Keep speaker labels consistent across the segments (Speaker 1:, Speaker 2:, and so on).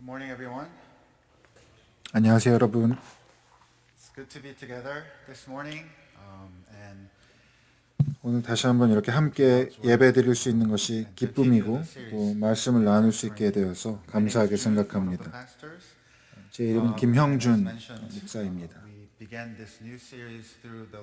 Speaker 1: Good morning, everyone.
Speaker 2: 안녕하세요, 여러분.
Speaker 1: It's good to be together this morning, and
Speaker 2: 오늘 다시 한번 이렇게 함께 예배드릴 수 있는 것이 기쁨이고 또 말씀을 나눌 수 있게 되어서
Speaker 1: my name is
Speaker 2: 감사하게
Speaker 1: Jun, one of the
Speaker 2: 생각합니다.
Speaker 1: pastors.
Speaker 2: 제 이름은
Speaker 1: And as
Speaker 2: 김형준
Speaker 1: mentioned,
Speaker 2: 목사입니다.
Speaker 1: we began this new series through the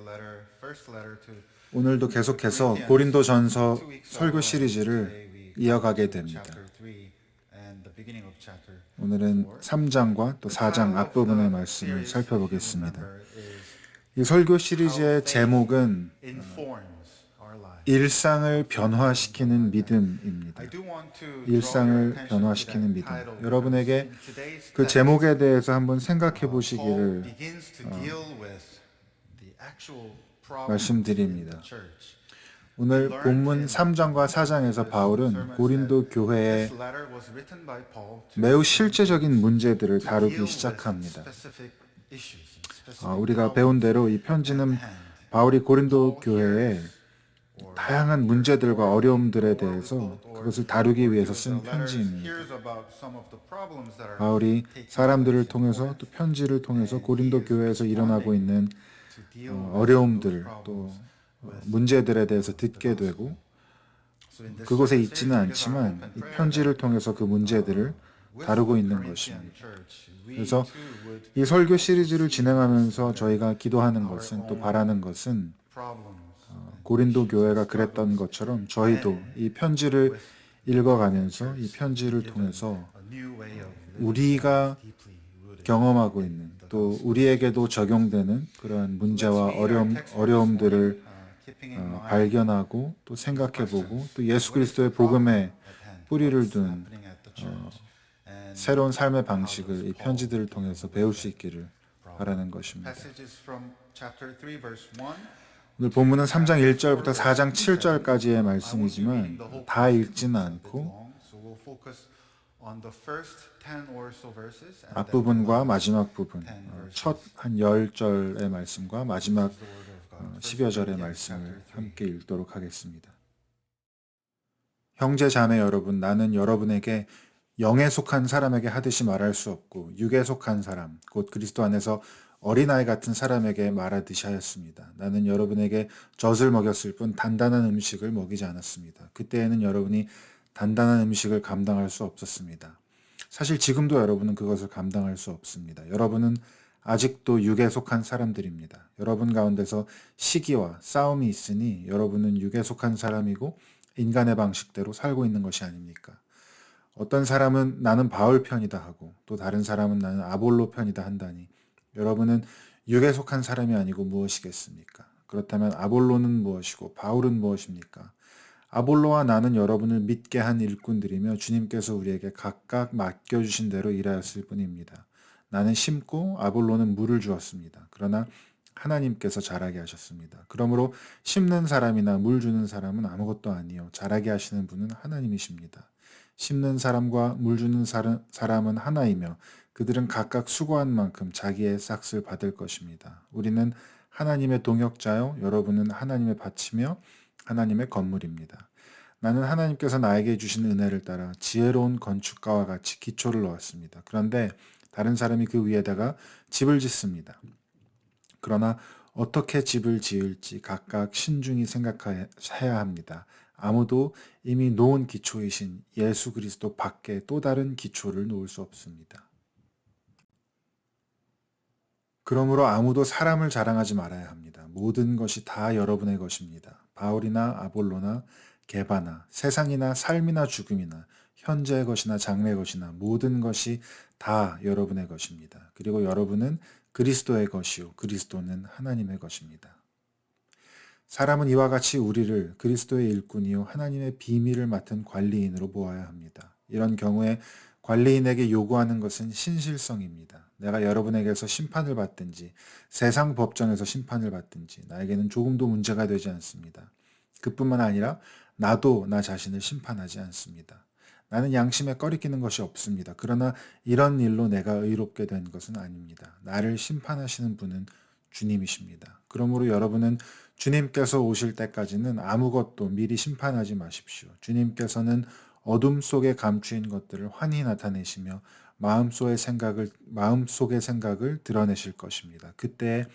Speaker 1: first letter to
Speaker 2: 오늘도 계속해서 고린도전서 설교 시리즈를 이어가게 됩니다.
Speaker 1: chapter 3 and the beginning of chapter.
Speaker 2: 오늘은 3장과 또 4장 앞부분의 말씀을 살펴보겠습니다. 이 설교 시리즈의 제목은
Speaker 1: Informs our lives.
Speaker 2: 일상을 변화시키는 믿음입니다.
Speaker 1: I do want to draw your
Speaker 2: 일상을
Speaker 1: attention to
Speaker 2: 변화시키는
Speaker 1: that
Speaker 2: 믿음.
Speaker 1: title
Speaker 2: 여러분에게
Speaker 1: because in today's
Speaker 2: 그
Speaker 1: text,
Speaker 2: 제목에 대해서 한번 생각해
Speaker 1: Paul
Speaker 2: 보시기를
Speaker 1: begins to deal with the actual problems
Speaker 2: 말씀드립니다.
Speaker 1: in the church.
Speaker 2: 오늘 본문 3장과 4장에서 바울은 고린도 교회의
Speaker 1: This letter was written by Paul to
Speaker 2: 매우 실제적인 문제들을
Speaker 1: deal
Speaker 2: 다루기
Speaker 1: with
Speaker 2: 시작합니다.
Speaker 1: specific issues and specific
Speaker 2: 우리가 배운 대로 이 편지는 바울이 고린도 교회의 다양한 문제들과 어려움들에 대해서 그것을 다루기 위해서 쓴 편지입니다. 바울이 사람들을 통해서 또 편지를 통해서 고린도 교회에서 일어나고 있는 어려움들 또 문제들에 대해서 듣게 되고 그곳에 있지는 않지만 이 편지를 통해서 그 문제들을 다루고 있는 것입니다. 그래서 이 설교 시리즈를 진행하면서 저희가 기도하는 것은 또 바라는 것은 고린도 교회가 그랬던 것처럼 저희도 이 편지를 읽어가면서 이 편지를 통해서 우리가 경험하고 있는 또 우리에게도 적용되는 그러한 문제와 어려움들을 발견하고 또 생각해보고 또 예수 그리스도의 복음에 뿌리를 둔 새로운 삶의 방식을 이 편지들을 통해서 배울 수 있기를 바라는 것입니다. 오늘 본문은 3장 1절부터 4장 7절까지의 말씀이지만 다 읽지는 않고 앞부분과 마지막 부분, 첫 한 10절의 말씀과 마지막 10여 절의 말씀을 함께 읽도록 하겠습니다. 형제 자매 여러분, 나는 여러분에게 영에 속한 사람에게 하듯이 말할 수 없고 육에 속한 사람, 곧 그리스도 안에서 어린아이 같은 사람에게 말하듯이 하였습니다. 나는 여러분에게 젖을 먹였을 뿐 단단한 음식을 먹이지 않았습니다. 그때에는 여러분이 단단한 음식을 감당할 수 없었습니다. 사실 지금도 여러분은 그것을 감당할 수 없습니다. 여러분은 아직도 육에 속한 사람들입니다. 여러분 가운데서 시기와 싸움이 있으니 여러분은 육에 속한 사람이고 인간의 방식대로 살고 있는 것이 아닙니까? 어떤 사람은 나는 바울 편이다 하고 또 다른 사람은 나는 아볼로 편이다 한다니 여러분은 육에 속한 사람이 아니고 무엇이겠습니까? 그렇다면 아볼로는 무엇이고 바울은 무엇입니까? 아볼로와 나는 여러분을 믿게 한 일꾼들이며 주님께서 우리에게 각각 맡겨주신 대로 일하였을 뿐입니다. 나는 심고 아볼로는 물을 주었습니다. 그러나 하나님께서 자라게 하셨습니다. 그러므로 심는 사람이나 물 주는 사람은 아무것도 아니요 자라게 하시는 분은 하나님이십니다. 심는 사람과 물 주는 사람은 하나이며 그들은 각각 수고한 만큼 자기의 삭을 받을 것입니다. 우리는 하나님의 동역자요 여러분은 하나님의 밭이며 하나님의 건물입니다. 나는 하나님께서 나에게 주신 은혜를 따라 지혜로운 건축가와 같이 기초를 넣었습니다. 그런데 다른 사람이 그 위에다가 집을 짓습니다. 그러나 어떻게 집을 지을지 각각 신중히 생각해야 합니다. 아무도 이미 놓은 기초이신 예수 그리스도 밖에 또 다른 기초를 놓을 수 없습니다. 그러므로 아무도 사람을 자랑하지 말아야 합니다. 모든 것이 다 여러분의 것입니다. 바울이나 아볼로나 게바나 세상이나 삶이나 죽음이나 현재의 것이나 장래의 것이나 모든 것이 다 여러분의 것입니다. 그리고 여러분은 그리스도의 것이요 그리스도는 하나님의 것입니다. 사람은 이와 같이 우리를 그리스도의 일꾼이요 하나님의 비밀을 맡은 관리인으로 보아야 합니다. 이런 경우에 관리인에게 요구하는 것은 신실성입니다. 내가 여러분에게서 심판을 받든지 세상 법정에서 심판을 받든지 나에게는 조금도 문제가 되지 않습니다. 그뿐만 아니라 나도 나 자신을 심판하지 않습니다. 나는 양심에 꺼리끼는 것이 없습니다. 그러나 이런 일로 내가 의롭게 된 것은 아닙니다. 나를 심판하시는 분은 주님이십니다. 그러므로 여러분은 주님께서 오실 때까지는 아무것도 미리 심판하지 마십시오. 주님께서는 어둠 속에 감추인 것들을 환히 나타내시며 마음속의 생각을 드러내실 것입니다. 그때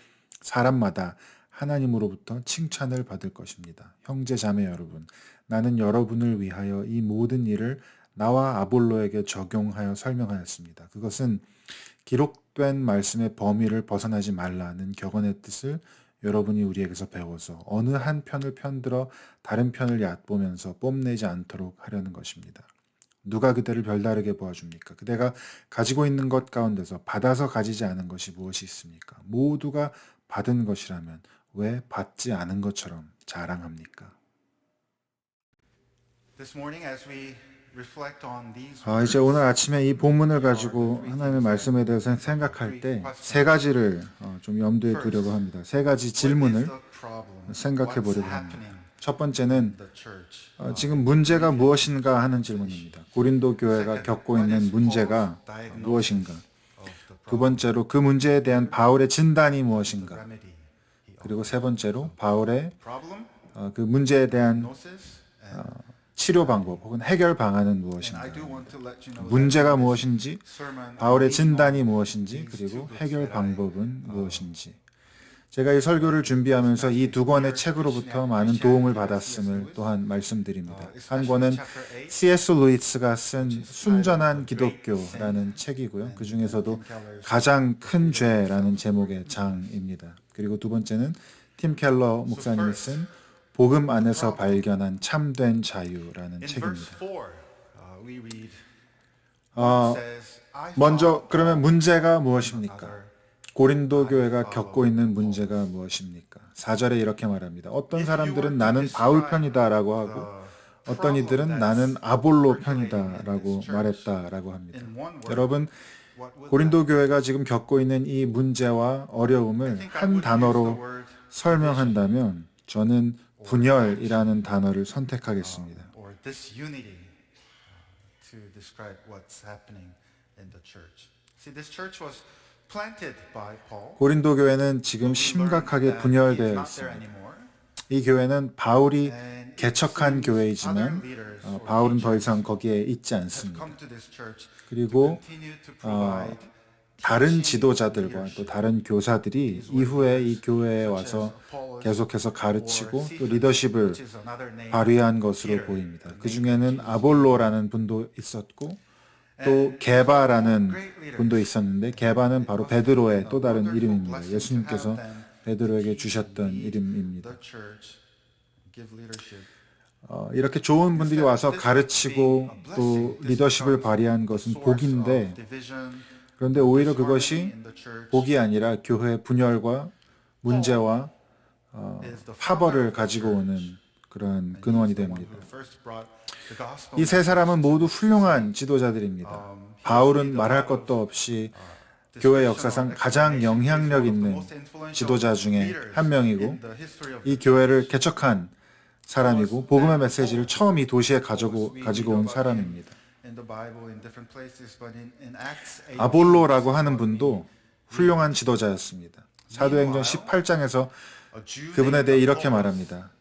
Speaker 2: 사람마다 하나님으로부터 칭찬을 받을 것입니다. 형제 자매 여러분, 나는 여러분을 위하여 이 모든 일을 나와 아볼로에게 적용하여 설명하였습니다. 그것은 기록된 말씀의 범위를 벗어나지 말라는 격언의 뜻을 여러분이 우리에게서 배워서 어느 한 편을 편들어 다른 편을 얕보면서 뽐내지 않도록 하려는 것입니다. 누가 그대를 별다르게 보아줍니까? 그대가 가지고 있는 것 가운데서 받아서 가지지 않은 것이 무엇이 있습니까? 모두가 받은 것이라면 왜 받지 않은 것처럼 자랑합니까?
Speaker 1: This morning, as we reflect on these
Speaker 2: 이제
Speaker 1: words,
Speaker 2: 오늘 아침에 이 본문을 가지고 하나님의 말씀에 대해서 생각할 때 세 가지를 좀 염두에 두려고 합니다. 세 가지 질문을
Speaker 1: what is the problem?
Speaker 2: 생각해
Speaker 1: What's
Speaker 2: 보려고 합니다.
Speaker 1: happening
Speaker 2: 첫 번째는
Speaker 1: in the church?
Speaker 2: 지금 문제가 무엇인가 하는 질문입니다. 고린도 교회가 겪고 있는 문제가 무엇인가?
Speaker 1: Of the
Speaker 2: 두 번째로 그 문제에 대한 바울의 진단이 무엇인가?
Speaker 1: remedy.
Speaker 2: 그리고 세 번째로 바울의
Speaker 1: Problem,
Speaker 2: 그 문제에 대한
Speaker 1: diagnosis, and
Speaker 2: 치료 방법 혹은 해결 방안은
Speaker 1: I
Speaker 2: 무엇인가?
Speaker 1: do want to let you know
Speaker 2: 문제가
Speaker 1: that
Speaker 2: 무엇인지,
Speaker 1: sermon
Speaker 2: 바울의
Speaker 1: I'm
Speaker 2: 진단이
Speaker 1: leaning on
Speaker 2: 무엇인지,
Speaker 1: these
Speaker 2: 그리고
Speaker 1: two books
Speaker 2: 해결
Speaker 1: that I
Speaker 2: 방법은 무엇인지. 제가 이 설교를 준비하면서 이 두 권의 책으로부터 많은 도움을 받았음을 또한 말씀드립니다. 한 권은 C.S. 루이스가 쓴 순전한 기독교라는 책이고요. 그 중에서도 가장 큰 죄라는 제목의 장입니다. 그리고 두 번째는 팀 켈러 목사님이 쓴 복음 안에서 발견한 참된 자유라는
Speaker 1: in
Speaker 2: 책입니다.
Speaker 1: verse 4 we read
Speaker 2: 어,
Speaker 1: says I
Speaker 2: 먼저
Speaker 1: thought
Speaker 2: 그러면 문제가 무엇입니까?
Speaker 1: other
Speaker 2: 고린도 교회가 겪고 있는 문제가 무엇입니까? 4절에 이렇게 말합니다. 어떤 사람들은 나는 바울 편이다라고 하고 어떤 이들은 나는 아볼로 편이다라고 말했다라고 합니다.
Speaker 1: in one word
Speaker 2: 여러분,
Speaker 1: what would
Speaker 2: 고린도 교회가 지금 겪고 있는 이 문제와 어려움을 한 단어로 설명한다면 저는 분열이라는 단어를 선택하겠습니다.
Speaker 1: or disunity to describe what's happening in the church. See, this church was planted by Paul.
Speaker 2: 고린도 교회는 지금 심각하게 분열되어 있습니다. 이 교회는 바울이 개척한 교회이지만 바울은 더 이상 거기에 있지 않습니다. 그리고 다른 지도자들과 또 다른 교사들이 이후에 이 교회에 와서 계속해서 가르치고 또 리더십을 발휘한 것으로 보입니다. 그 중에는 아볼로라는 분도 있었고 또 게바라는 분도 있었는데 게바는 바로 베드로의 또 다른 이름입니다. 예수님께서 베드로에게 주셨던 이름입니다. 이렇게 좋은 분들이 와서 가르치고 또 리더십을 발휘한 것은 복인데 그런데 오히려 그것이 복이 아니라 교회의 분열과 문제와 파벌을 가지고 오는 그런 근원이 됩니다. 이 세 사람은 모두 훌륭한 지도자들입니다. 바울은 말할 것도 없이 교회 역사상 가장 영향력 있는 지도자 중에 한 명이고 이 교회를 개척한 사람이고 복음의 메시지를 처음 이 도시에 가지고 온 사람입니다. 아볼로라고 하는 분도 훌륭한 지도자였습니다. 사도행전 18장에서 그분에 대해 이렇게 말합니다.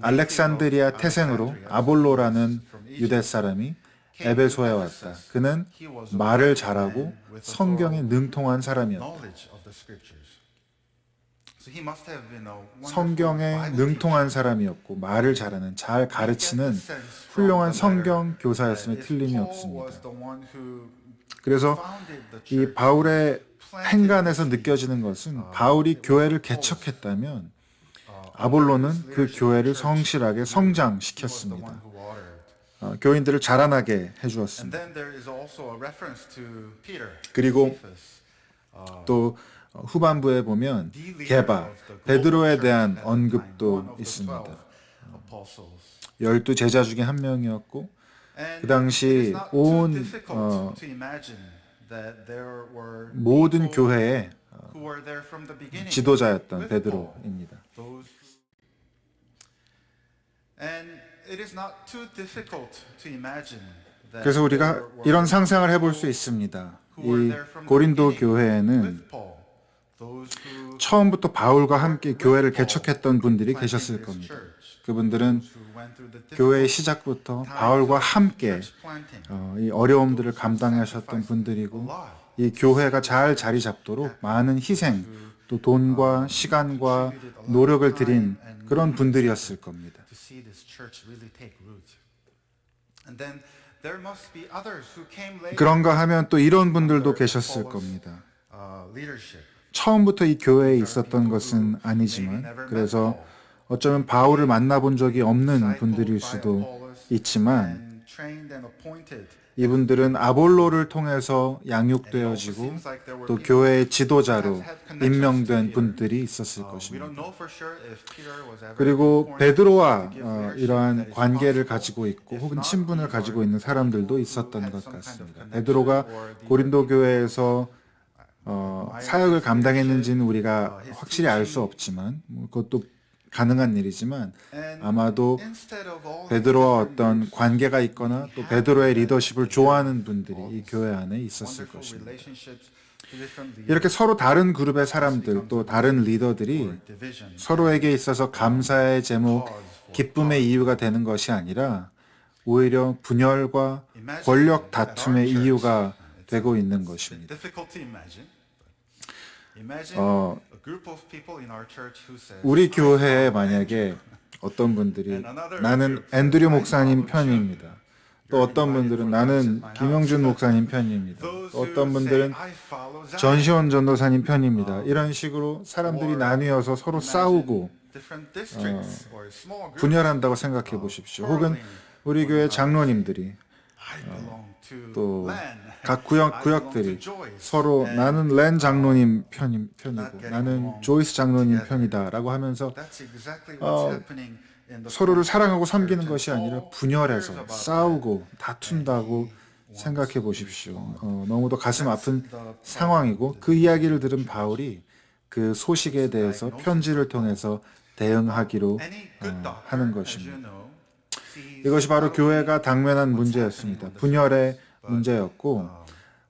Speaker 2: 알렉산드리아 태생으로 아볼로라는 유대 사람이 에베소에 왔다. 그는 말을 잘하고 성경에 능통한 사람이었다. 성경에 능통한 사람이었고 말을 잘하는, 잘 가르치는 훌륭한 성경 교사였음에 틀림이 없습니다. 그래서 이 바울의 행간에서 느껴지는 것은 바울이 교회를 개척했다면 아볼로는 그 교회를 성실하게 성장시켰습니다. 교인들을 자라나게 해주었습니다. 그리고 또 후반부에 보면 게바, 베드로에 대한 언급도 있습니다. 12 제자 중에 한 명이었고 그 당시 온 모든 교회의 지도자였던 베드로입니다. 그래서 우리가 이런 상상을 해볼 수 있습니다. 이 고린도 교회에는
Speaker 1: those who
Speaker 2: 처음부터 바울과 함께 교회를 개척했던 분들이 계셨을 겁니다. 그분들은
Speaker 1: went through the
Speaker 2: 교회의 시작부터 바울과 함께
Speaker 1: planting.
Speaker 2: 이 어려움들을 감당하셨던 분들이고 이 교회가 잘 자리 잡도록 많은 희생, 또 돈과 시간과 노력을 들인 그런 분들이었을 겁니다.
Speaker 1: To see this church really take root. And then there must be others who came later.
Speaker 2: 그런가 하면 또 이런 분들도 계셨을 겁니다.
Speaker 1: Leadership.
Speaker 2: 처음부터 이 교회에 있었던 것은 아니지만 그래서 어쩌면 바울을 만나본 적이 없는 분들일 수도 있지만
Speaker 1: And trained and appointed.
Speaker 2: 이분들은 아볼로를 통해서 양육되어지고 또 교회의 지도자로 임명된 분들이 있었을
Speaker 1: We don't
Speaker 2: 것입니다.
Speaker 1: know for sure if Peter was ever
Speaker 2: 그리고
Speaker 1: appointed
Speaker 2: 베드로와
Speaker 1: to give leadership.
Speaker 2: 이러한
Speaker 1: That is
Speaker 2: 관계를
Speaker 1: possible.
Speaker 2: 가지고 있고
Speaker 1: If
Speaker 2: 혹은
Speaker 1: not,
Speaker 2: 친분을
Speaker 1: these
Speaker 2: 가지고
Speaker 1: are
Speaker 2: 있는 사람들도
Speaker 1: people who
Speaker 2: 있었던
Speaker 1: had
Speaker 2: 것
Speaker 1: some kind of
Speaker 2: 같습니다.
Speaker 1: connection
Speaker 2: 베드로가
Speaker 1: or these
Speaker 2: 고린도
Speaker 1: are
Speaker 2: 교회에서 사역을 감당했는지는 우리가 확실히 알 수 없지만 그것도 가능한 일이지만
Speaker 1: And
Speaker 2: 아마도
Speaker 1: instead of all these
Speaker 2: 베드로와
Speaker 1: different
Speaker 2: 어떤
Speaker 1: groups,
Speaker 2: 관계가 있거나 또 베드로의 리더십을 좋아하는 분들이 이 교회 안에 있었을
Speaker 1: wonderful
Speaker 2: 것입니다.
Speaker 1: relationships to different leaders
Speaker 2: 이렇게 서로 다른 그룹의 사람들 또 다른 리더들이
Speaker 1: or divisions.
Speaker 2: 서로에게 있어서 감사의 제목, 기쁨의 이유가 되는 것이 아니라 오히려 분열과 권력 다툼의 이유가 되고 있는 것입니다.
Speaker 1: Difficult to imagine. Imagine a group of people in our church who says,
Speaker 2: 우리 교회에 만약에 어떤 분들이 나는 앤드류 목사님 편입니다. 또 어떤 분들은 나는 김영준 목사님 편입니다.
Speaker 1: those
Speaker 2: 또
Speaker 1: who
Speaker 2: 어떤
Speaker 1: say,
Speaker 2: 분들은
Speaker 1: I follow Zion.
Speaker 2: 전시원 전도사님 편입니다. 이런 식으로 사람들이 나뉘어서 서로 싸우고
Speaker 1: Different districts or small groups.
Speaker 2: 분열한다고 생각해 보십시오. 혹은 우리 교회 장로님들이
Speaker 1: I belong to
Speaker 2: 또
Speaker 1: Len.
Speaker 2: 각
Speaker 1: I belong to
Speaker 2: 구역들이
Speaker 1: Joyce.
Speaker 2: 서로
Speaker 1: And
Speaker 2: 나는 렌 장로님 편이고 나는 조이스 장로님 편이다라고 하면서
Speaker 1: that's exactly what's happening in the
Speaker 2: 서로를 사랑하고 섬기는 것이 아니라 분열해서 싸우고 다툰다고 생각해 보십시오. 너무도 가슴 아픈 상황이고 그 이야기를 들은 바울이 그 소식에 대해서 편지를 통해서 대응하기로
Speaker 1: Any good doctor,
Speaker 2: 하는
Speaker 1: as
Speaker 2: 것입니다.
Speaker 1: you know, sees
Speaker 2: 이것이 바로 교회가 당면한 문제였습니다. 분열의 문제였고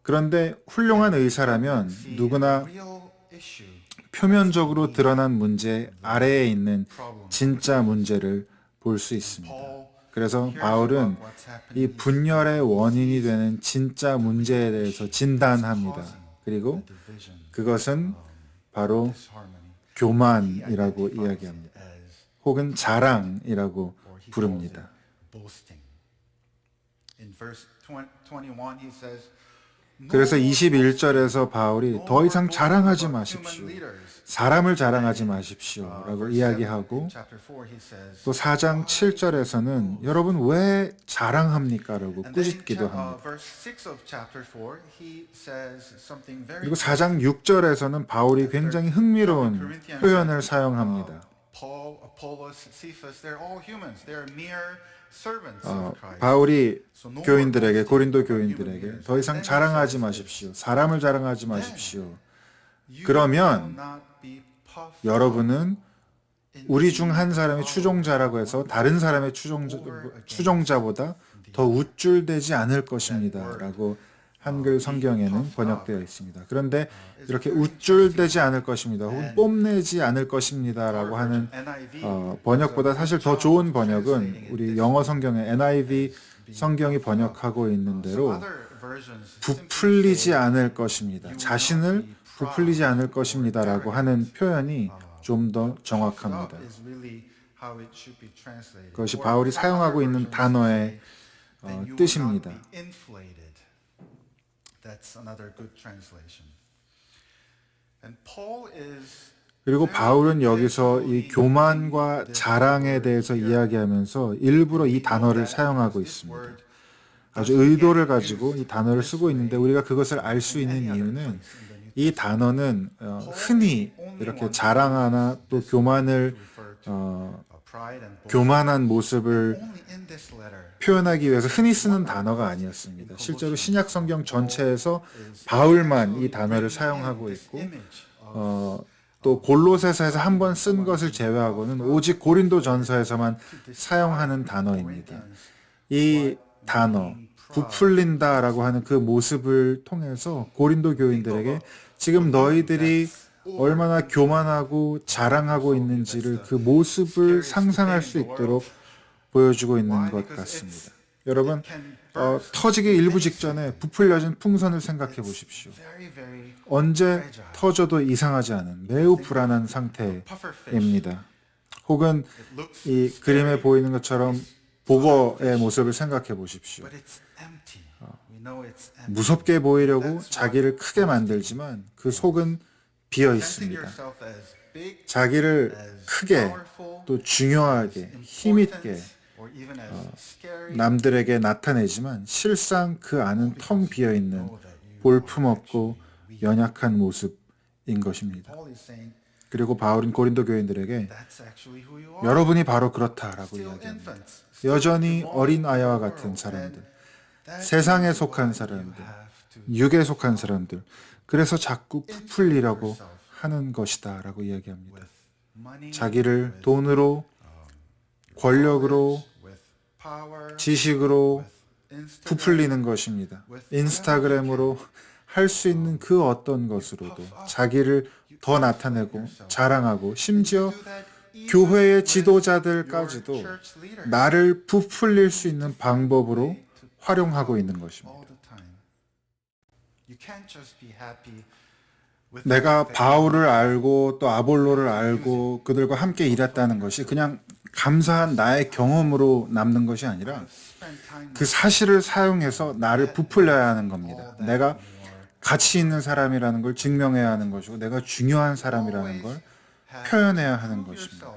Speaker 2: 그런데 훌륭한 의사라면 누구나
Speaker 1: real issue
Speaker 2: 표면적으로 드러난 문제 아래에 있는 진짜 문제를 볼 수 있습니다. 그래서 바울은 이 분열의 원인이 되는 진짜 문제에 대해서 진단합니다. 그리고
Speaker 1: division,
Speaker 2: 그것은 바로
Speaker 1: disharmony.
Speaker 2: 교만이라고 이야기합니다.
Speaker 1: As
Speaker 2: 혹은 자랑이라고 부릅니다.
Speaker 1: boasting. In verse 21 he says,
Speaker 2: 그래서 21절에서 바울이 더 이상 자랑하지 마십시오. 사람을 자랑하지 마십시오. 라고 이야기하고 또 4장 7절에서는 여러분 왜 자랑합니까? 라고 꾸짖기도 합니다. 그리고 4장 6절에서는 바울이 굉장히 흥미로운 표현을 사용합니다.
Speaker 1: Paul, Apollos, Cephas, they're all humans. They're mere servants of Christ.
Speaker 2: 바울이 교인들에게 고린도 교인들에게 더 이상 자랑하지 마십시오. 사람을 자랑하지 마십시오. 그러면 여러분은 우리 중 한 사람이 추종자라고 해서 다른 사람의 추종자보다 더 우쭐되지 않을 것입니다. 라고 한글 성경에는 번역되어 있습니다. 그런데 이렇게 우쭐되지 않을 것입니다. 혹은 뽐내지 않을 것입니다. 라고 하는 번역보다 사실 더 좋은 번역은 우리 영어 성경의 NIV 성경이 번역하고 있는 대로 부풀리지 않을 것입니다. 자신을 부풀리지 않을 것입니다. 라고 하는 표현이 좀 더 정확합니다. 그것이 바울이 사용하고 있는 단어의 뜻입니다.
Speaker 1: That's another good translation. And Paul is
Speaker 2: 그리고 바울은 여기서 이 교만과 자랑에 대해서 이야기하면서 일부러 이 단어를 사용하고 있습니다. 아주 의도를 가지고 이 단어를 쓰고 있는데 우리가 그것을 알 수 있는 이유는 이 단어는 흔히 이렇게 자랑하나 또 교만한 모습을 표현하기 위해서 흔히 쓰는 단어가 아니었습니다. 실제로 신약 성경 전체에서 바울만 이 단어를 사용하고 있고 또 골로새서에서 한 번 쓴 것을 제외하고는 오직 고린도 전서에서만 사용하는 단어입니다. 이 단어 부풀린다라고 하는 그 모습을 통해서 고린도 교인들에게 지금 너희들이 얼마나 교만하고 자랑하고 있는지를 그 모습을 상상할 수 있도록 보여주고 있는 것 같습니다. 여러분, 터지기 일부 직전에 부풀려진 풍선을 생각해 보십시오. 언제 터져도 이상하지 않은 매우 불안한 상태입니다. 혹은 이 그림에 보이는 것처럼 보거의 모습을 생각해 보십시오. 무섭게 보이려고 자기를 크게 만들지만 그 속은 비어 있습니다. 자기를 크게 또 중요하게 힘있게 남들에게 나타내지만 실상 그 안은 텅 비어 있는 볼품없고 연약한 모습인 것입니다. 그리고 바울은 고린도 교인들에게 여러분이 바로 그렇다라고 이야기합니다. 여전히 어린 아이와 같은 사람들, 세상에 속한 사람들, 육에 속한 사람들, 그래서 자꾸 부풀리려고 하는 것이다 라고 이야기합니다. 자기를 돈으로, 권력으로, 지식으로 부풀리는 것입니다. 인스타그램으로 할 수 있는 그 어떤 것으로도 자기를 더 나타내고 자랑하고 심지어 교회의 지도자들까지도 나를 부풀릴 수 있는 방법으로 활용하고 있는 것입니다. 내가 바울을 알고 또 아볼로를 알고 그들과 함께 일했다는 것이 그냥 감사한 나의 경험으로 남는 것이 아니라 그 사실을 사용해서 나를 부풀려야 하는 겁니다. 내가 가치 있는 사람이라는 걸 증명해야 하는 것이고 내가 중요한 사람이라는 걸 표현해야 하는 것입니다.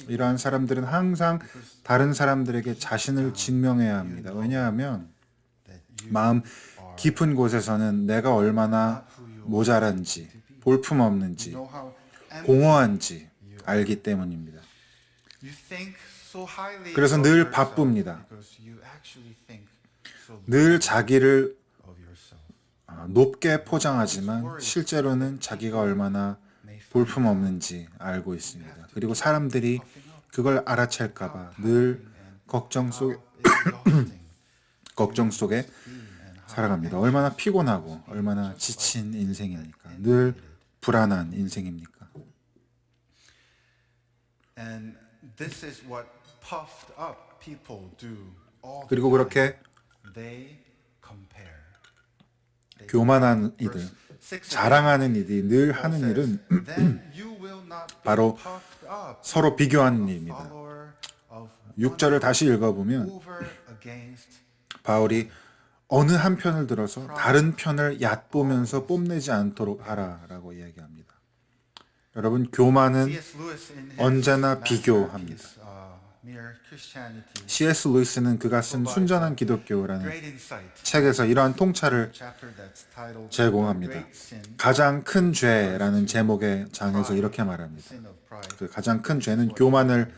Speaker 2: 이러한 사람들은 항상 다른 사람들에게 자신을 증명해야 합니다. 왜냐하면 마음 깊은 곳에서는 내가 얼마나 모자란지, 볼품없는지, 공허한지 알기 때문입니다. 그래서 늘 바쁩니다. 늘 자기를 높게 포장하지만 실제로는 자기가 얼마나 볼품없는지 알고 있습니다. 그리고 사람들이 그걸 알아챌까봐 늘 걱정 속에 살아갑니다. 얼마나 피곤하고 얼마나 지친 인생입니까? 늘 불안한 인생입니까? 그리고 그렇게 교만한 이들, 자랑하는 이들이 늘 하는 일은 바로 서로 비교하는 일입니다. 6절을 다시 읽어보면 바울이 어느 한 편을 들어서 다른 편을 얕보면서 뽐내지 않도록 하라라고 이야기합니다. 여러분, 교만은 언제나 비교합니다. C.S. 루이스는 그가 쓴 순전한 기독교라는 책에서 이러한 통찰을 제공합니다. 가장 큰 죄라는 제목의 장에서 이렇게 말합니다. 그 가장 큰 죄는 교만을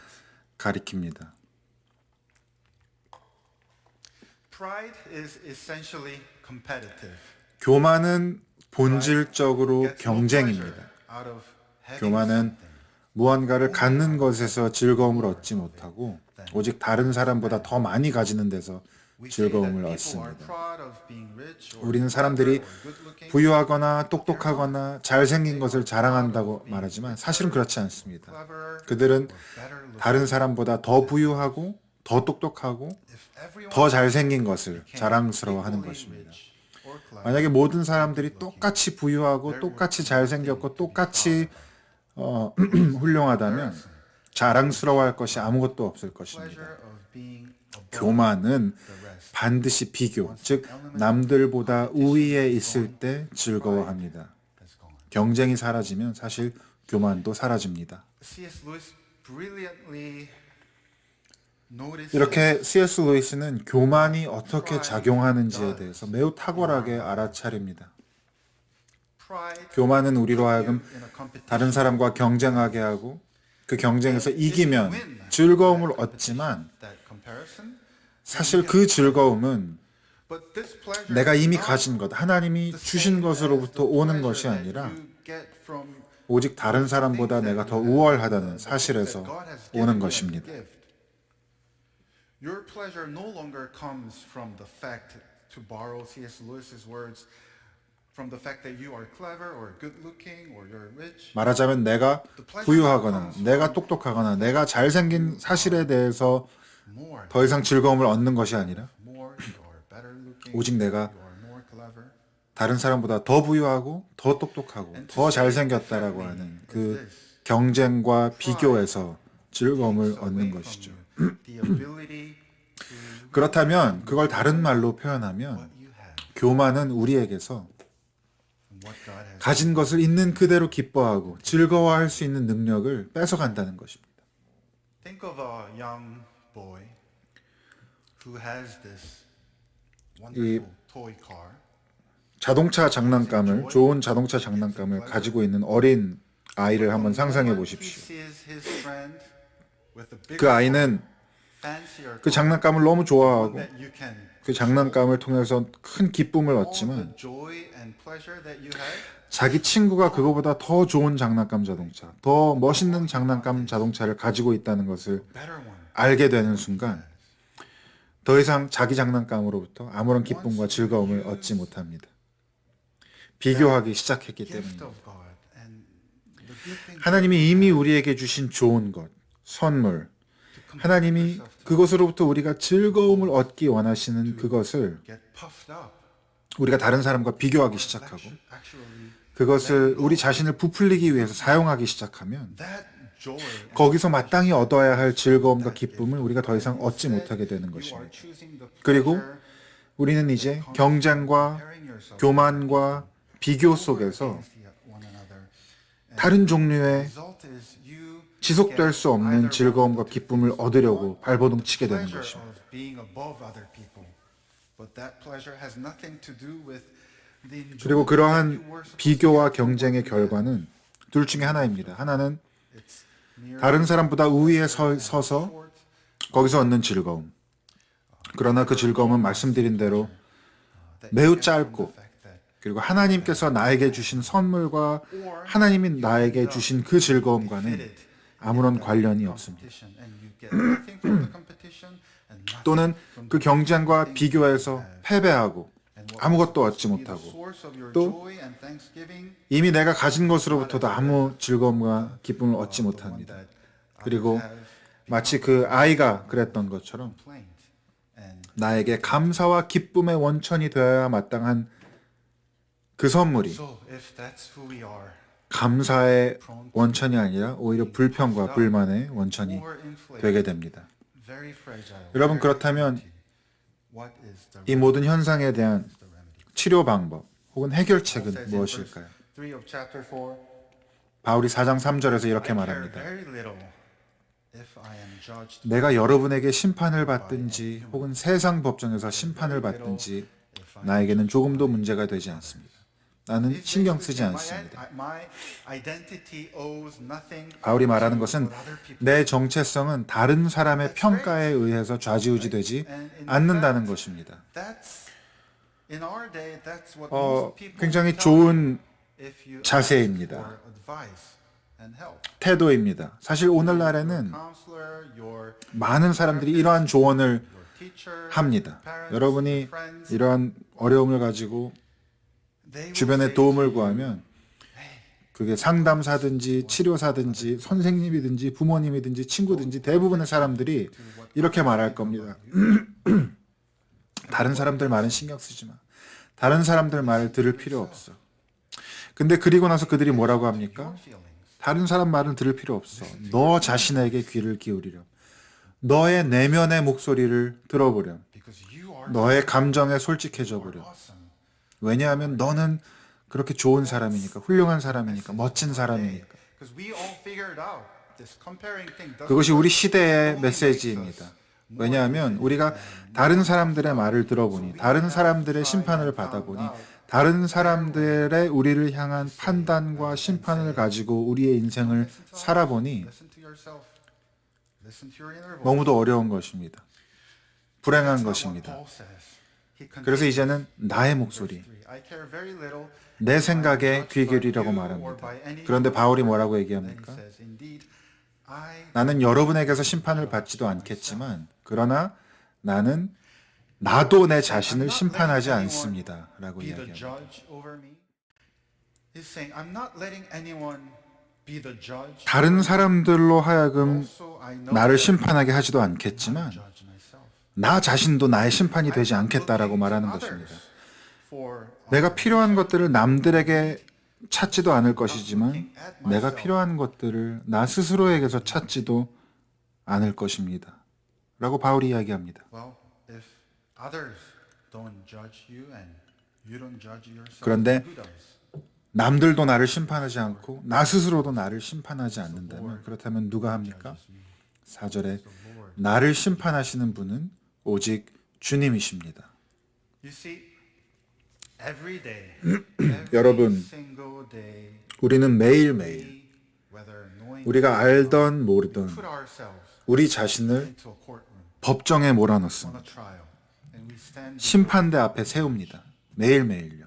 Speaker 2: 가리킵니다. 교만은 본질적으로 경쟁입니다. 교만은 무언가를 갖는 것에서 즐거움을 얻지 못하고 오직 다른 사람보다 더 많이 가지는 데서 즐거움을 얻습니다. 우리는 사람들이 부유하거나 똑똑하거나 잘생긴 것을 자랑한다고 말하지만 사실은 그렇지 않습니다. 그들은 다른 사람보다 더 부유하고 더 똑똑하고 더 잘생긴 것을 자랑스러워하는 것입니다. 만약에 모든 사람들이 똑같이 부유하고 똑같이 잘생겼고 똑같이 훌륭하다면 자랑스러워할 것이 아무것도 없을 것입니다. 교만은 반드시 비교, 즉 남들보다 우위에 있을 때 즐거워합니다. 경쟁이 사라지면 사실 교만도 사라집니다. 이렇게 C.S. 루이스는 교만이 어떻게 작용하는지에 대해서 매우 탁월하게 알아차립니다. 교만은 우리로 하여금 다른 사람과 경쟁하게 하고 그 경쟁에서 이기면 즐거움을 얻지만 사실 그 즐거움은 내가 이미 가진 것, 하나님이 주신 것으로부터 오는 것이 아니라 오직 다른 사람보다 내가 더 우월하다는 사실에서 오는 것입니다.
Speaker 1: Your pleasure no longer comes from the fact, to borrow C.S. Lewis's words, from the fact that you are clever or good looking or you're rich.
Speaker 2: 말하자면 내가 부유하거나 내가 똑똑하거나 내가 잘생긴 사실에 대해서
Speaker 1: More,
Speaker 2: 더 이상 즐거움을 얻는 것이 아니라
Speaker 1: more, you are better looking.
Speaker 2: 오직 내가
Speaker 1: You are more clever.
Speaker 2: 다른 사람보다 더 부유하고 더 똑똑하고 더 잘생겼다라고 하는 그 경쟁과 비교에서 즐거움을 얻는 것이죠.
Speaker 1: The ability to
Speaker 2: 그렇다면 그걸 다른 말로 표현하면
Speaker 1: what you have
Speaker 2: 교만은 우리에게서
Speaker 1: and what God has.
Speaker 2: 가진 것을 있는 그대로 기뻐하고 즐거워할 수 있는 능력을 뺏어간다는 것입니다.
Speaker 1: Think of a young boy who has this wonderful toy car.
Speaker 2: 자동차 장난감을 좋은 자동차 장난감을 가지고 있는 어린 아이를 한번 상상해 보십시오. 그 아이는 그 장난감을 너무 좋아하고 그 장난감을 통해서 큰 기쁨을 얻지만 자기 친구가 그거보다 더 좋은 장난감 자동차, 더 멋있는 장난감 자동차를 가지고 있다는 것을 알게 되는 순간 더 이상 자기 장난감으로부터 아무런 기쁨과 즐거움을 얻지 못합니다. 비교하기 시작했기 때문입니다. 하나님이 이미 우리에게 주신 좋은 것, 선물, 하나님이 그것으로부터 우리가 즐거움을 얻기 원하시는 그것을 우리가 다른 사람과 비교하기 시작하고 그것을 우리 자신을 부풀리기 위해서 사용하기 시작하면 거기서 마땅히 얻어야 할 즐거움과 기쁨을 우리가 더 이상 얻지 못하게 되는 것입니다. 그리고 우리는 이제 경쟁과 교만과 비교 속에서 다른 종류의 지속될 수 없는 즐거움과 기쁨을 얻으려고 발버둥 치게 되는 것입니다. 그리고 그러한 비교와 경쟁의 결과는 둘 중에 하나입니다. 하나는 다른 사람보다 우위에 서서 거기서 얻는 즐거움. 그러나 그 즐거움은 말씀드린 대로 매우 짧고 그리고 하나님께서 나에게 주신 선물과 하나님이 나에게 주신 그 즐거움과는 아무런 관련이 없습니다. 또는 그 경쟁과 비교해서 패배하고 아무것도 얻지 못하고 또 이미 내가 가진 것으로부터도 아무 즐거움과 기쁨을 얻지 못합니다. 그리고 마치 그 아이가 그랬던 것처럼 나에게 감사와 기쁨의 원천이 되어야 마땅한 그 선물이 감사의 원천이 아니라 오히려 불평과 불만의 원천이 되게 됩니다. 여러분 그렇다면 이 모든 현상에 대한 치료 방법 혹은 해결책은 무엇일까요? 바울이 4장 3절에서 이렇게 말합니다. 내가 여러분에게 심판을 받든지 혹은 세상 법정에서 심판을 받든지 나에게는 조금도 문제가 되지 않습니다. 나는 신경 쓰지 않습니다. 바울이 말하는 것은 내 정체성은 다른 사람의 평가에 의해서 좌지우지되지 않는다는 것입니다. 굉장히 좋은 자세입니다. 태도입니다. 사실 오늘날에는 많은 사람들이 이러한 조언을 합니다. 여러분이 이러한 어려움을 가지고 주변에 도움을 구하면 그게 상담사든지 치료사든지 선생님이든지 부모님이든지 친구든지 대부분의 사람들이 이렇게 말할 겁니다. 다른 사람들 말은 신경 쓰지 마. 다른 사람들 말을 들을 필요 없어. 근데 그리고 나서 그들이 뭐라고 합니까? 다른 사람 말은 들을 필요 없어. 너 자신에게 귀를 기울이렴. 너의 내면의 목소리를 들어보렴. 너의 감정에 솔직해져 보렴. 왜냐하면 너는 그렇게 좋은 사람이니까, 훌륭한 사람이니까, 멋진 사람이니까. 그것이 우리 시대의 메시지입니다. 왜냐하면 우리가 다른 사람들의 말을 들어보니, 다른 사람들의 심판을 받아보니, 다른 사람들의 우리를 향한 판단과 심판을 가지고 우리의 인생을 살아보니 너무도 어려운 것입니다. 불행한 것입니다. 그래서 이제는 나의 목소리, 내 생각에 귀 기울이라고 말합니다. 그런데 바울이 뭐라고 얘기합니까? 나는 여러분에게서 심판을 받지도 않겠지만 그러나 나도 내 자신을 심판하지 않습니다. 라고 이야기합니다.
Speaker 1: He's saying, I'm not letting anyone be the judge.
Speaker 2: 다른 사람들로 하여금
Speaker 1: Also, I know
Speaker 2: 나를
Speaker 1: that
Speaker 2: 심판하게 하지도
Speaker 1: I'm
Speaker 2: 않겠지만
Speaker 1: judge myself.
Speaker 2: 나 자신도 나의 심판이 되지
Speaker 1: I'm
Speaker 2: 않겠다라고
Speaker 1: looking
Speaker 2: 말하는
Speaker 1: to
Speaker 2: 것입니다.
Speaker 1: others for
Speaker 2: 내가 필요한 것들을 남들에게 찾지도 않을 것이지만 내가 필요한 것들을 나 스스로에게서 찾지도 않을 것입니다. 라고 바울이 이야기합니다.
Speaker 1: Well, if others don't judge you and you don't judge yourself,
Speaker 2: 그런데
Speaker 1: who does?
Speaker 2: 남들도 나를 심판하지 않고 나 스스로도 나를 심판하지 않는다면 그렇다면 누가 합니까? 4절에 나를 심판하시는 분은 오직 주님이십니다.
Speaker 1: You see, every day,
Speaker 2: 여러분,
Speaker 1: single day,
Speaker 2: 우리는 매일매일
Speaker 1: whether knowing
Speaker 2: 우리가 알던 모르던
Speaker 1: put ourselves
Speaker 2: 우리 자신을
Speaker 1: into a courtroom
Speaker 2: 법정에
Speaker 1: on
Speaker 2: 몰아넣습니다.
Speaker 1: a trial, and we stand.
Speaker 2: 심판대 앞에 세웁니다. 매일매일요.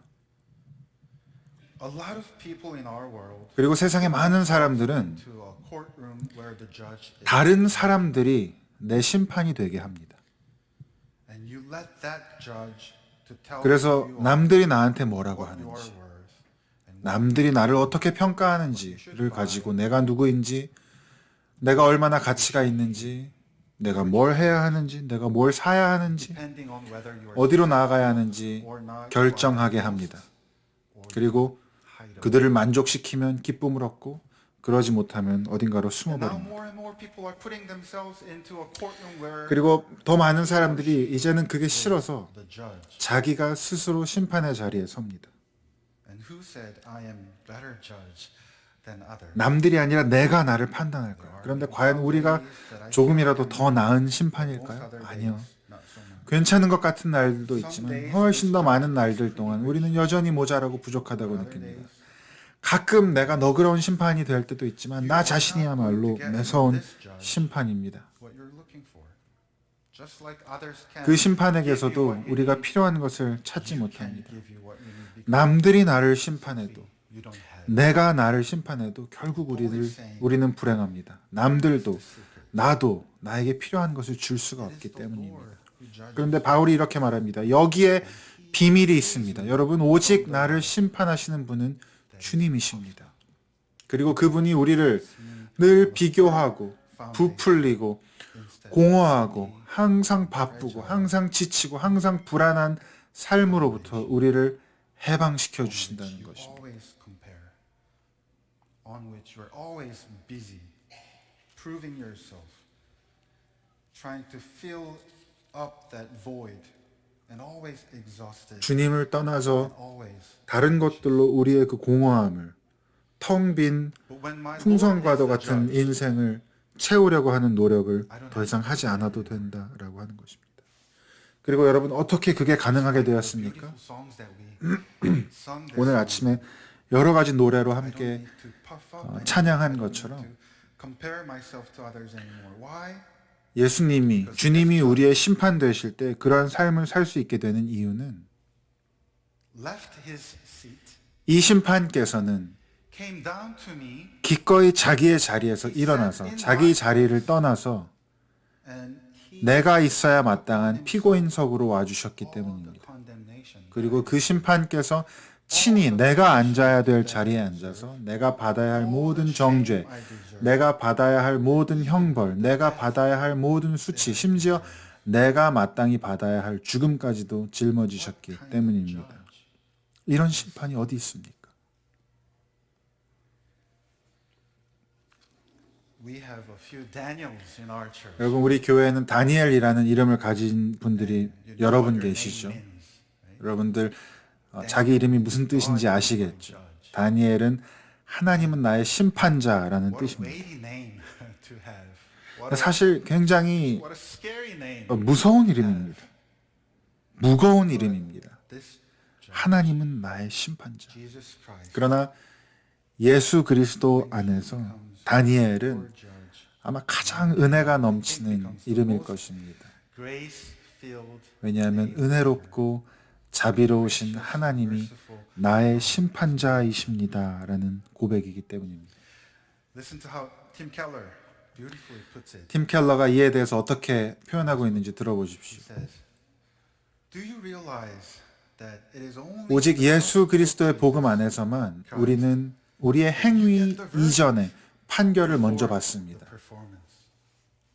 Speaker 1: A lot of people in our world
Speaker 2: 그리고 세상의 많은 사람들은
Speaker 1: into a courtroom where the judge is,
Speaker 2: 다른 사람들이 내 심판이 되게 합니다.
Speaker 1: and you let that judge to tell
Speaker 2: 그래서
Speaker 1: you
Speaker 2: 남들이 나한테 뭐라고
Speaker 1: what you are
Speaker 2: 하는지,
Speaker 1: worth, and
Speaker 2: 남들이 나를 어떻게 평가하는지를 가지고 내가 누구인지, 내가 얼마나 가치가 있는지, 내가 뭘 해야 하는지, 내가 뭘 사야 하는지,
Speaker 1: depending on whether you are
Speaker 2: 어디로 나아가야 하는지
Speaker 1: or not,
Speaker 2: 결정하게 합니다. 그리고
Speaker 1: hide
Speaker 2: 그들을 만족시키면 기쁨을 얻고 그러지 못하면 어딘가로
Speaker 1: And now
Speaker 2: 숨어버립니다.
Speaker 1: more and more people are putting themselves into a courtroom where
Speaker 2: 그리고 더 많은 사람들이 이제는 그게 싫어서
Speaker 1: the judge.
Speaker 2: 자기가 스스로 심판의 자리에 섭니다.
Speaker 1: And who said I am better judge than others?
Speaker 2: 남들이 아니라 내가 나를 판단할 거야. 그런데 과연 우리가 조금이라도 더 나은 심판일까요? 아니요.
Speaker 1: Not so much.
Speaker 2: 괜찮은 것 같은 날들도 있지만 훨씬 더 많은 날들 동안 우리는 여전히 모자라고 부족하다고 느낍니다. 가끔 내가 너그러운 심판이 될 때도 있지만 나 자신이야말로 매서운 심판입니다.
Speaker 1: What you're looking for. Just like others can
Speaker 2: 그
Speaker 1: give you
Speaker 2: 심판에게서도
Speaker 1: what you
Speaker 2: 우리가
Speaker 1: need,
Speaker 2: 필요한 것을 찾지
Speaker 1: can
Speaker 2: 못합니다.
Speaker 1: give you what you need because
Speaker 2: 남들이 나를 심판해도
Speaker 1: you don't have.
Speaker 2: 내가 나를 심판해도 결국 우리는 불행합니다. 남들도 나도 나에게 필요한 것을 줄 수가 없기 때문입니다.
Speaker 1: Who judges
Speaker 2: 그런데 바울이 이렇게 말합니다. 여기에 비밀이 있습니다. 여러분, 오직 나를 심판하시는 분은 주님이십니다. 그리고 그분이 우리를 늘 비교하고 부풀리고 공허하고 항상 바쁘고 항상 지치고 항상 불안한 삶으로부터 우리를 해방시켜 주신다는
Speaker 1: you
Speaker 2: 것입니다.
Speaker 1: always compare, on which you're always busy proving yourself, trying to fill up that void, and always exhausted,
Speaker 2: 주님을 떠나서
Speaker 1: always.
Speaker 2: 다른 것들로 우리의 그 공허함을 텅 빈
Speaker 1: But when my Lord
Speaker 2: 풍선과도
Speaker 1: is the
Speaker 2: 같은
Speaker 1: judge,
Speaker 2: 인생을 채우려고 하는 노력을 더 이상 하지 않아도 된다라고 하는 것입니다. 그리고 여러분, 어떻게 그게 가능하게 되었습니까?
Speaker 1: beautiful songs that we sung this
Speaker 2: 오늘
Speaker 1: morning,
Speaker 2: 아침에 여러 가지 노래로
Speaker 1: I don't
Speaker 2: 함께
Speaker 1: need to puff up, I don't
Speaker 2: 찬양한
Speaker 1: need
Speaker 2: 것처럼
Speaker 1: to compare myself to others anymore. Why?
Speaker 2: 예수님이, 주님이 우리의 심판 되실 때 그러한 삶을 살 수 있게 되는 이유는
Speaker 1: Left his seat,
Speaker 2: 이 심판께서는
Speaker 1: came down to me,
Speaker 2: 기꺼이 자기의 자리에서 일어나서 자기 자리를 떠나서
Speaker 1: and he
Speaker 2: 내가 있어야 마땅한 피고인석으로 와주셨기
Speaker 1: all the
Speaker 2: 때문입니다.
Speaker 1: condemnation.
Speaker 2: 그리고 그 심판께서 친히 내가 앉아야 될 자리에 앉아서 내가 받아야 할 모든 정죄, 내가 받아야 할 모든 형벌, 내가 받아야 할 모든 수치, 심지어 내가 마땅히 받아야 할 죽음까지도 짊어지셨기 때문입니다. 이런 심판이 어디 있습니까?
Speaker 1: We have a few Daniels in our church.
Speaker 2: 여러분, 우리 교회에는 다니엘이라는 이름을 가진 분들이
Speaker 1: You know
Speaker 2: 여러
Speaker 1: what
Speaker 2: 분
Speaker 1: their
Speaker 2: 계시죠.
Speaker 1: name means, right?
Speaker 2: 여러분들 자기 이름이 무슨 뜻인지 아시겠죠. 다니엘은 하나님은 나의 심판자라는
Speaker 1: What a
Speaker 2: 뜻입니다.
Speaker 1: weighty name to have. What a,
Speaker 2: 사실 굉장히
Speaker 1: what a scary name.
Speaker 2: 무서운 이름입니다. 무거운 이름입니다.
Speaker 1: This judge,
Speaker 2: 하나님은 나의 심판자.
Speaker 1: Jesus Christ,
Speaker 2: 그러나 예수 그리스도 안에서 다니엘은
Speaker 1: our judge,
Speaker 2: 아마 가장 은혜가 넘치는 이름일 것입니다.
Speaker 1: grace-filled,
Speaker 2: 왜냐하면 은혜롭고 자비로우신 하나님이
Speaker 1: merciful.
Speaker 2: 나의 심판자이십니다라는 고백이기 때문입니다.
Speaker 1: Listen to how Tim Keller beautifully puts it.
Speaker 2: 팀 켈러가 이에 대해서 어떻게 표현하고 있는지 들어보십시오.
Speaker 1: He says, "Do you realize that it is only
Speaker 2: 오직
Speaker 1: the
Speaker 2: 예수
Speaker 1: gospel
Speaker 2: 그리스도의
Speaker 1: of
Speaker 2: 복음
Speaker 1: Jesus
Speaker 2: 안에서만
Speaker 1: Christ
Speaker 2: 우리는 우리의 행위 이전에 판결을 먼저
Speaker 1: before
Speaker 2: 받습니다.
Speaker 1: the performance.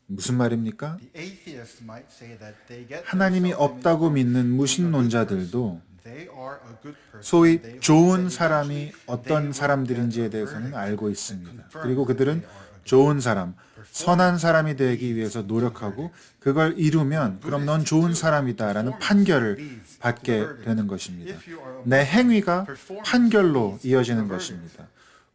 Speaker 2: 무슨 말입니까?
Speaker 1: The atheists might say that they get
Speaker 2: 하나님이
Speaker 1: themselves image
Speaker 2: 없다고
Speaker 1: from
Speaker 2: 믿는
Speaker 1: being a good
Speaker 2: 무신론자들도
Speaker 1: person. They are a good person.
Speaker 2: 소위
Speaker 1: They hope
Speaker 2: 좋은
Speaker 1: that
Speaker 2: 사람이
Speaker 1: eventually
Speaker 2: 어떤
Speaker 1: they will
Speaker 2: 사람들인지에
Speaker 1: get a
Speaker 2: 대해서는
Speaker 1: verdict
Speaker 2: 알고
Speaker 1: that
Speaker 2: 있습니다.
Speaker 1: confirms
Speaker 2: 그리고
Speaker 1: that
Speaker 2: 그들은
Speaker 1: they are a good
Speaker 2: 좋은 사람, 선한 사람이 되기 위해서 노력하고 그걸 이루면 그럼 넌 좋은 사람이다라는 판결을 받게 되는 것입니다. 내 행위가 판결로 이어지는 것입니다.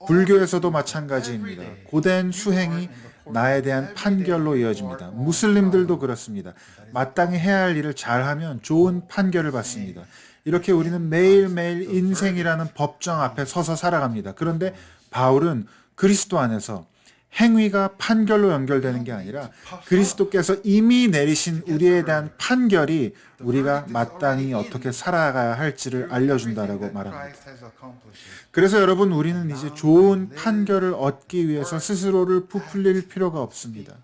Speaker 2: 불교에서도 마찬가지입니다. 고된 수행이 나에 대한 판결로 이어집니다. 무슬림들도 그렇습니다. 마땅히 해야 할 일을 잘하면 좋은 판결을 받습니다. 이렇게 우리는 매일매일 인생이라는 법정 앞에 서서 살아갑니다. 그런데 바울은 그리스도 안에서 행위가 판결로 연결되는 게 아니라 그리스도께서 이미 내리신 우리에 대한 판결이 우리가 마땅히 어떻게 살아가야 할지를 알려준다라고 말합니다. 그래서 여러분, 우리는 이제 좋은 판결을 얻기 위해서 스스로를 부풀릴 필요가 없습니다.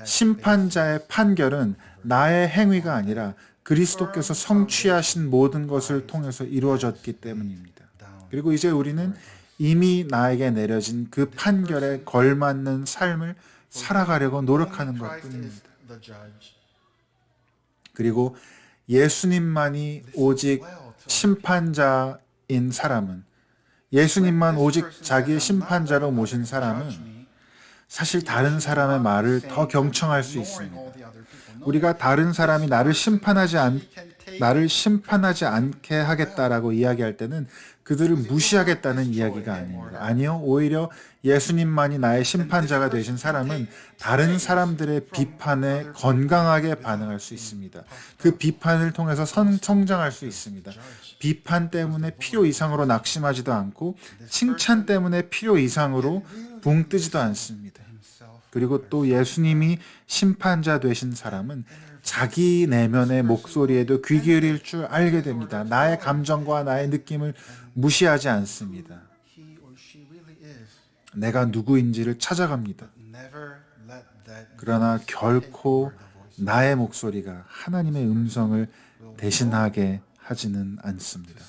Speaker 2: 심판자의 판결은 나의 행위가 아니라 그리스도께서 성취하신 모든 것을 통해서 이루어졌기 때문입니다. 그리고 이제 우리는 이미 나에게 내려진 그 판결에 걸맞는 삶을 살아가려고 노력하는 것뿐입니다. 그리고 예수님만이 오직 심판자인 사람은, 예수님만 오직 자기의 심판자로 모신 사람은 사실 다른 사람의 말을 더 경청할 수 있습니다. 우리가 다른 사람이 나를 심판하지 않게 하겠다라고 이야기할 때는 그들을 무시하겠다는 이야기가 아닙니다. 아니요, 오히려 예수님만이 나의 심판자가 되신 사람은 다른 사람들의 비판에 건강하게 반응할 수 있습니다. 그 비판을 통해서 성장할 수 있습니다. 비판 때문에 필요 이상으로 낙심하지도 않고 칭찬 때문에 필요 이상으로 붕 뜨지도 않습니다. 그리고 또 예수님이 심판자 되신 사람은 자기 내면의 목소리에도 귀 기울일 줄 알게 됩니다. 나의 감정과 나의 느낌을 무시하지 않습니다. 내가 누구인지를 찾아갑니다. 그러나 결코 나의 목소리가 하나님의 음성을 대신하게 하지는 않습니다.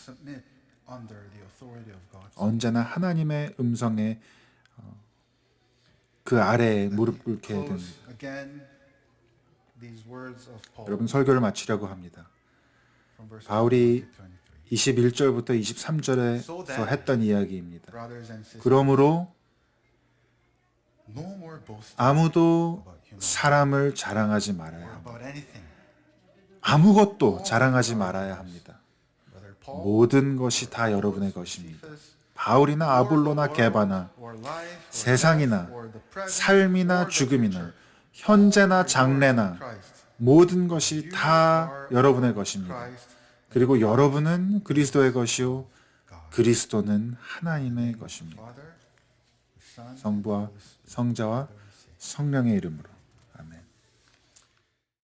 Speaker 2: 언제나 하나님의 음성에 그 아래에 무릎 꿇게 됩니다. 여러분, 설교를 마치려고 합니다. 바울이 21절부터 23절에서 했던 이야기입니다. 그러므로 아무도 사람을 자랑하지 말아야 합니다. 아무것도 자랑하지 말아야 합니다. 모든 것이 다 여러분의 것입니다. 바울이나 아볼로나 게바나, 세상이나 삶이나 죽음이나 현재나 장래나 모든 것이 다 여러분의 것입니다. 그리고 여러분은 그리스도의 것이요 그리스도는 하나님의 것입니다. 성부와 성자와 성령의 이름으로.